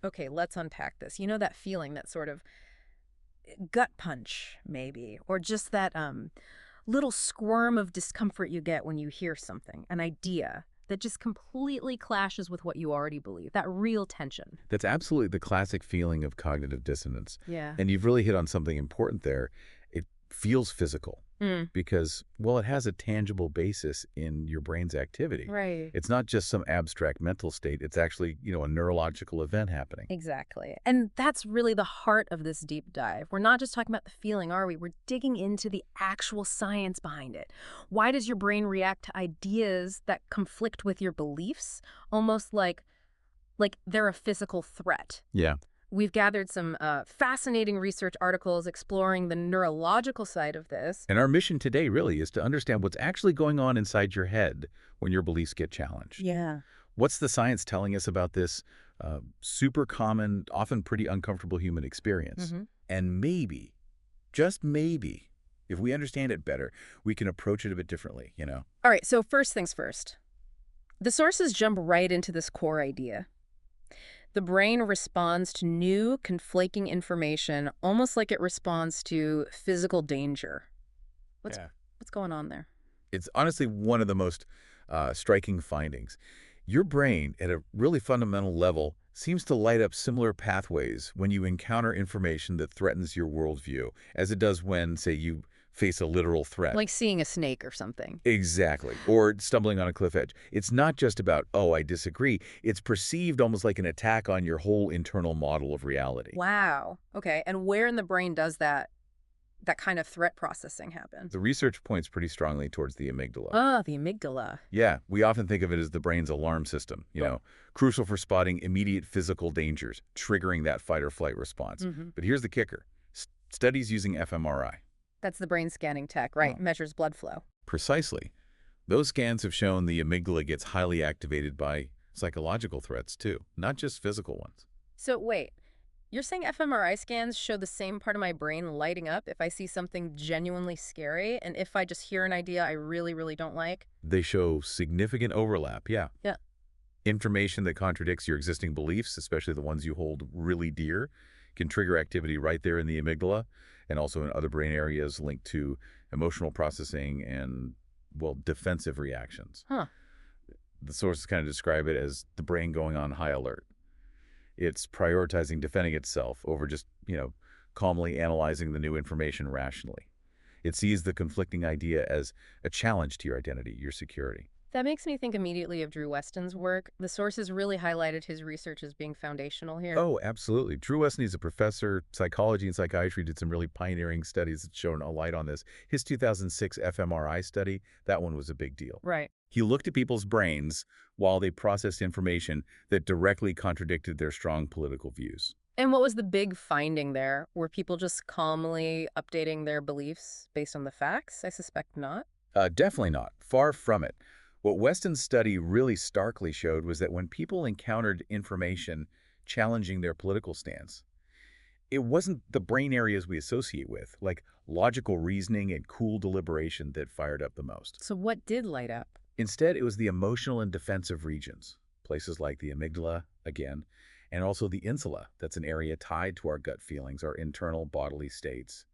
Okay, let's unpack this. You know that feeling, that sort of gut punch, maybe, or just that little squirm of discomfort you get when you hear something, an idea that just completely clashes with what you already believe, that real tension. That's absolutely the classic feeling of cognitive dissonance. Yeah. And you've really hit on something important there. It feels physical Mm, because, well, it has a tangible basis in your brain's activity. right. It's not just some abstract mental state. It's actually, a neurological event happening. Exactly. And that's really the heart of this deep dive. We're not just talking about the feeling, are we? We're digging into the actual science behind it. Why does your brain react to ideas that conflict with your beliefs? Almost like they're a physical threat. Yeah. We've gathered some fascinating research articles exploring the neurological side of this. And our mission today really is to understand what's actually going on inside your head when your beliefs get challenged. Yeah. What's the science telling us about this super common, often pretty uncomfortable human experience? Hmm. And maybe, just maybe, if we understand it better, we can approach it a bit differently. All right, so first things first. The sources jump right into this core idea. The brain responds to new, conflicting information almost like it responds to physical danger. What's Yeah. what's going on there? It's honestly one of the most striking findings. Your brain, at a really fundamental level, seems to light up similar pathways when you encounter information that threatens your worldview, as it does when, say, you face a literal threat. Like seeing a snake or something. Exactly. Or stumbling on a cliff edge. It's not just about, oh, I disagree. It's perceived almost like an attack on your whole internal model of reality. Wow. Okay, and where in the brain does that kind of threat processing happen? The research points pretty strongly towards the amygdala. Ah, the amygdala. Yeah, we often think of it as the brain's alarm system, crucial for spotting immediate physical dangers, triggering that fight or flight response. Hmm. But here's the kicker. Studies using fMRI. That's the brain scanning tech, right? Oh. Measures blood flow. Precisely. Those scans have shown the amygdala gets highly activated by psychological threats, too, not just physical ones. So wait, you're saying fMRI scans show the same part of my brain lighting up if I see something genuinely scary and if I just hear an idea I really, really don't like? They show significant overlap, yeah. Yeah. Information that contradicts your existing beliefs, especially the ones you hold really dear, can trigger activity right there in the amygdala and also in other brain areas linked to emotional processing and, well, defensive reactions. Huh. The sources kind of describe it as the brain going on high alert. It's prioritizing defending itself over just, calmly analyzing the new information rationally. It sees the conflicting idea as a challenge to your identity, your security. That makes me think immediately of Drew Weston's work. The sources really highlighted his research as being foundational here. Oh, absolutely. Drew Weston is a professor, psychology and psychiatry, did some really pioneering studies that shone a light on this. His 2006 fMRI study, that one was a big deal. Right. He looked at people's brains while they processed information that directly contradicted their strong political views. And what was the big finding there? Were people just calmly updating their beliefs based on the facts? I suspect not. Definitely not. Far from it. What Weston's study really starkly showed was that when people encountered information challenging their political stance, it wasn't the brain areas we associate with, like logical reasoning and cool deliberation, that fired up the most. So what did light up? Instead, it was the emotional and defensive regions, places like the amygdala, again, and also the insula. That's an area tied to our gut feelings, our internal bodily states.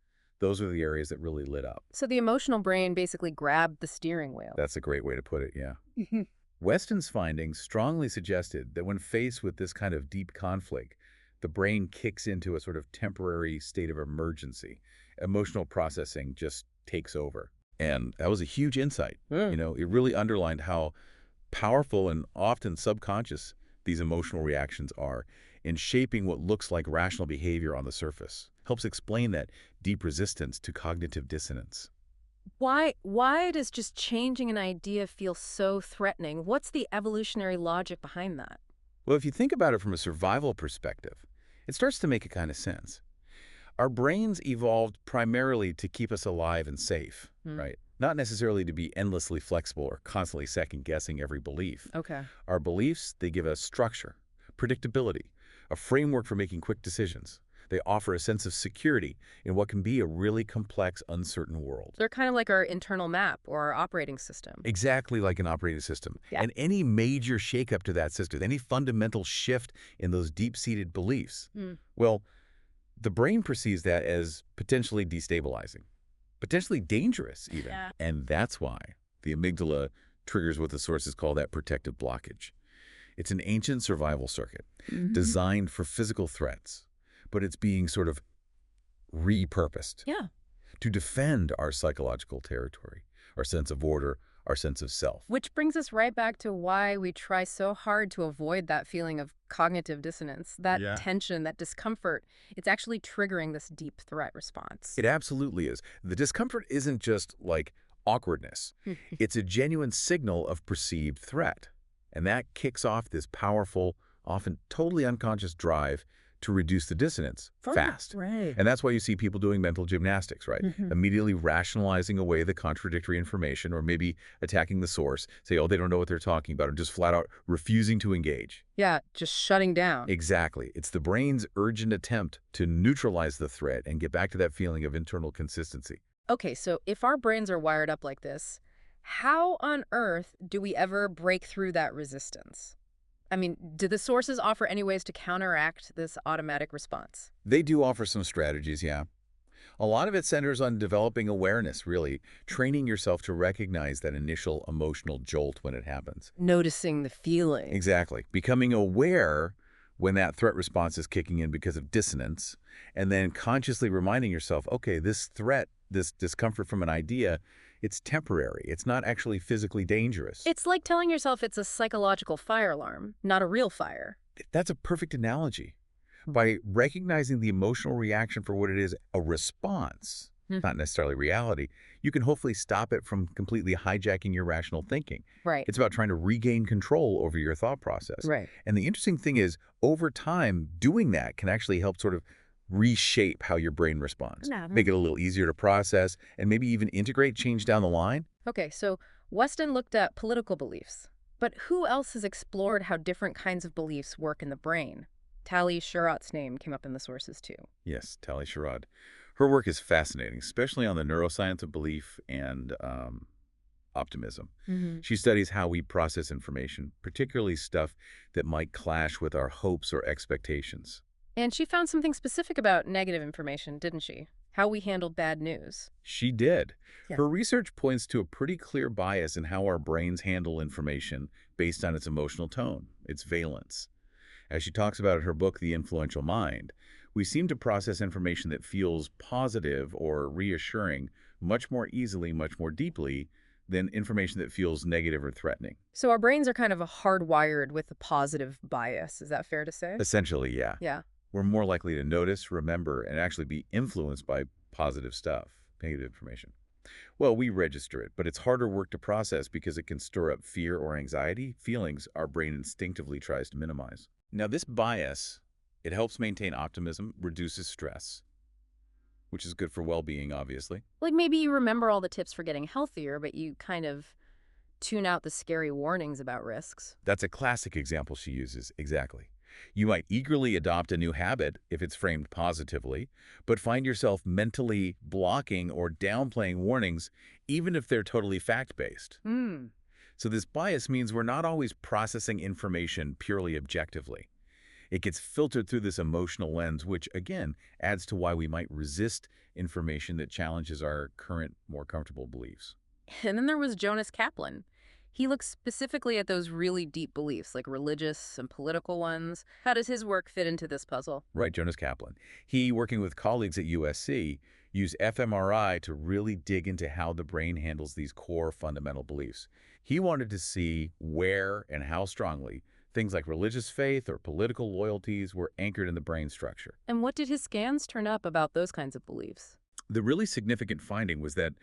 Those are the areas that really lit up. So the emotional brain basically grabbed the steering wheel. That's a great way to put it, yeah. Weston's findings strongly suggested that when faced with this kind of deep conflict, the brain kicks into a sort of temporary state of emergency. Emotional processing just takes over. And that was a huge insight. It really underlined how powerful and often subconscious these emotional reactions are in shaping what looks like rational behavior on the surface. Helps explain that deep resistance to cognitive dissonance. Why does just changing an idea feel so threatening? What's the evolutionary logic behind that? Well, if you think about it from a survival perspective, it starts to make a kind of sense. Our brains evolved primarily to keep us alive and safe, right? Not necessarily to be endlessly flexible or constantly second-guessing every belief. Okay. Our beliefs, they give us structure, predictability, a framework for making quick decisions. They offer a sense of security in what can be a really complex, uncertain world. They're kind of like our internal map or our operating system. Exactly like an operating system. Yeah. And any major shakeup to that system, any fundamental shift in those deep-seated beliefs, Hmm. well, the brain perceives that as potentially destabilizing, potentially dangerous even. Yeah. And that's why the amygdala triggers what the sources call that protective blockage. It's an ancient survival circuit Hmm. designed for physical threats, but it's being sort of repurposed Yeah. to defend our psychological territory, our sense of order, our sense of self. Which brings us right back to why we try so hard to avoid that feeling of cognitive dissonance, that Yeah. tension, that discomfort. It's actually triggering this deep threat response. It absolutely is. The discomfort isn't just like awkwardness. It's a genuine signal of perceived threat. And that kicks off this powerful, often totally unconscious drive to reduce the dissonance fast. Right. And that's why you see people doing mental gymnastics, right? Immediately rationalizing away the contradictory information or maybe attacking the source, say, oh, they don't know what they're talking about, or just flat out refusing to engage. Yeah, just shutting down. Exactly. It's the brain's urgent attempt to neutralize the threat and get back to that feeling of internal consistency. Okay, so if our brains are wired up like this, how on earth do we ever break through that resistance? I mean, do the sources offer any ways to counteract this automatic response? They do offer some strategies, yeah. A lot of it centers on developing awareness, really, training yourself to recognize that initial emotional jolt when it happens. Noticing the feeling. Exactly. Becoming aware when that threat response is kicking in because of dissonance, and then consciously reminding yourself, okay, this threat, this discomfort from an idea, it's temporary. It's not actually physically dangerous. It's like telling yourself it's a psychological fire alarm, not a real fire. That's a perfect analogy. By recognizing the emotional reaction for what it is, a response, not necessarily reality, you can hopefully stop it from completely hijacking your rational thinking. Right. It's about trying to regain control over your thought process. Right. And the interesting thing is, over time, doing that can actually help sort of reshape how your brain responds, make it a little easier to process, and maybe even integrate change down the line. Okay, so Weston looked at political beliefs. But who else has explored how different kinds of beliefs work in the brain? Tali Sharot's name came up in the sources, too. Yes, Tali Sharot. Her work is fascinating, especially on the neuroscience of belief and optimism. She studies how we process information, particularly stuff that might clash with our hopes or expectations. And she found something specific about negative information, didn't she? How we handle bad news. She did. Yeah. Her research points to a pretty clear bias in how our brains handle information based on its emotional tone, its valence. As she talks about in her book, The Influential Mind, we seem to process information that feels positive or reassuring much more easily, much more deeply than information that feels negative or threatening. So our brains are kind of hardwired with a positive bias. Is that fair to say? Essentially, yeah. Yeah. We're more likely to notice, remember, and actually be influenced by positive stuff, negative information. Well, we register it, but it's harder work to process because it can stir up fear or anxiety, feelings our brain instinctively tries to minimize. Now, this bias, it helps maintain optimism, reduces stress, which is good for well-being, obviously. Like maybe you remember all the tips for getting healthier, but you kind of tune out the scary warnings about risks. That's a classic example she uses, exactly. You might eagerly adopt a new habit if it's framed positively, but find yourself mentally blocking or downplaying warnings, even if they're totally fact-based. So this bias means we're not always processing information purely objectively. It gets filtered through this emotional lens, which, again, adds to why we might resist information that challenges our current, more comfortable beliefs. And then there was Jonas Kaplan. He looks specifically at those really deep beliefs, like religious and political ones. How does his work fit into this puzzle? Right, Jonas Kaplan. He, working with colleagues at USC, used fMRI to really dig into how the brain handles these core fundamental beliefs. He wanted to see where and how strongly things like religious faith or political loyalties were anchored in the brain structure. And what did his scans turn up about those kinds of beliefs? The really significant finding was that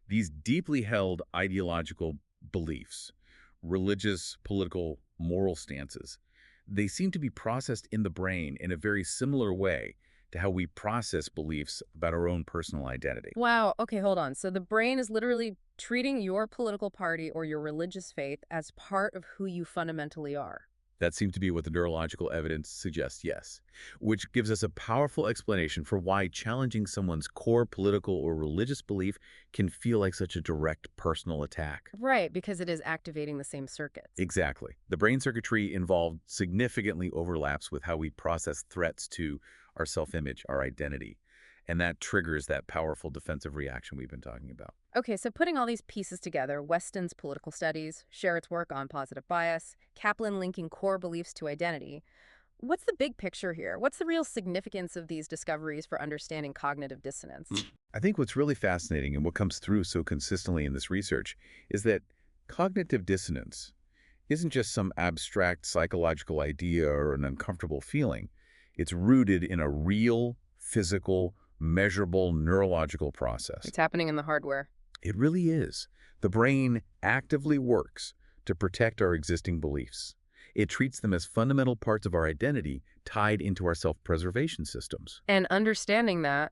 these deeply held ideological beliefs, religious, political, moral stances, they seem to be processed in the brain in a very similar way to how we process beliefs about our own personal identity. Wow. Okay, hold on. So the brain is literally treating your political party or your religious faith as part of who you fundamentally are. That seems to be what the neurological evidence suggests, yes, which gives us a powerful explanation for why challenging someone's core political or religious belief can feel like such a direct personal attack. Right, because it is activating the same circuits. Exactly. The brain circuitry involved significantly overlaps with how we process threats to our self-image, our identity, and that triggers that powerful defensive reaction we've been talking about. Okay, so putting all these pieces together, Weston's political studies, Sherritt's work on positive bias, Kaplan linking core beliefs to identity. What's the big picture here? What's the real significance of these discoveries for understanding cognitive dissonance? I think what's really fascinating and what comes through so consistently in this research is that cognitive dissonance isn't just some abstract psychological idea or an uncomfortable feeling. It's rooted in a real, physical, measurable neurological process. It's happening in the hardware. It really is. The brain actively works to protect our existing beliefs. It treats them as fundamental parts of our identity tied into our self-preservation systems. And understanding that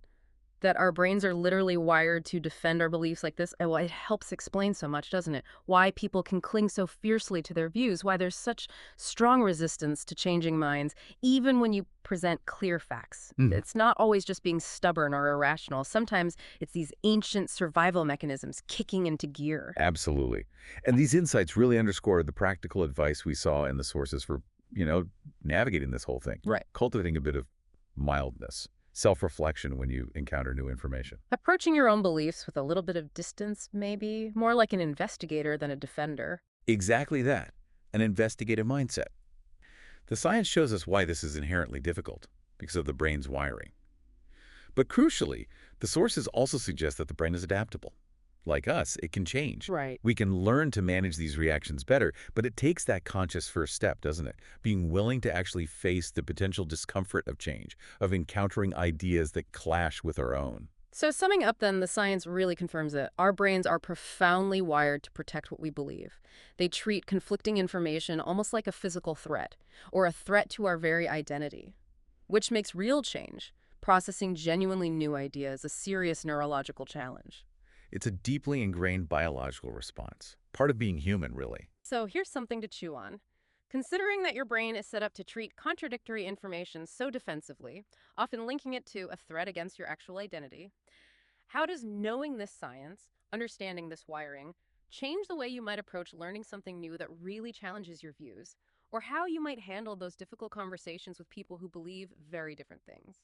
our brains are literally wired to defend our beliefs like this, well, it helps explain so much, doesn't it? Why people can cling so fiercely to their views, why there's such strong resistance to changing minds, even when you present clear facts. It's not always just being stubborn or irrational. Sometimes it's these ancient survival mechanisms kicking into gear. Absolutely. And these insights really underscore the practical advice we saw in the sources for, navigating this whole thing. Right. Cultivating a bit of mildness, self-reflection when you encounter new information. Approaching your own beliefs with a little bit of distance, maybe, more like an investigator than a defender. Exactly that, an investigative mindset. The science shows us why this is inherently difficult, because of the brain's wiring. But crucially, the sources also suggest that the brain is adaptable. Like us, it can change. Right. We can learn to manage these reactions better, but it takes that conscious first step, doesn't it? Being willing to actually face the potential discomfort of change, of encountering ideas that clash with our own. So summing up then, the science really confirms that our brains are profoundly wired to protect what we believe. They treat conflicting information almost like a physical threat, or a threat to our very identity, which makes real change. Processing genuinely new ideas a serious neurological challenge. It's a deeply ingrained biological response, part of being human, really. So here's something to chew on. Considering that your brain is set up to treat contradictory information so defensively, often linking it to a threat against your actual identity, how does knowing this science, understanding this wiring, change the way you might approach learning something new that really challenges your views, or how you might handle those difficult conversations with people who believe very different things?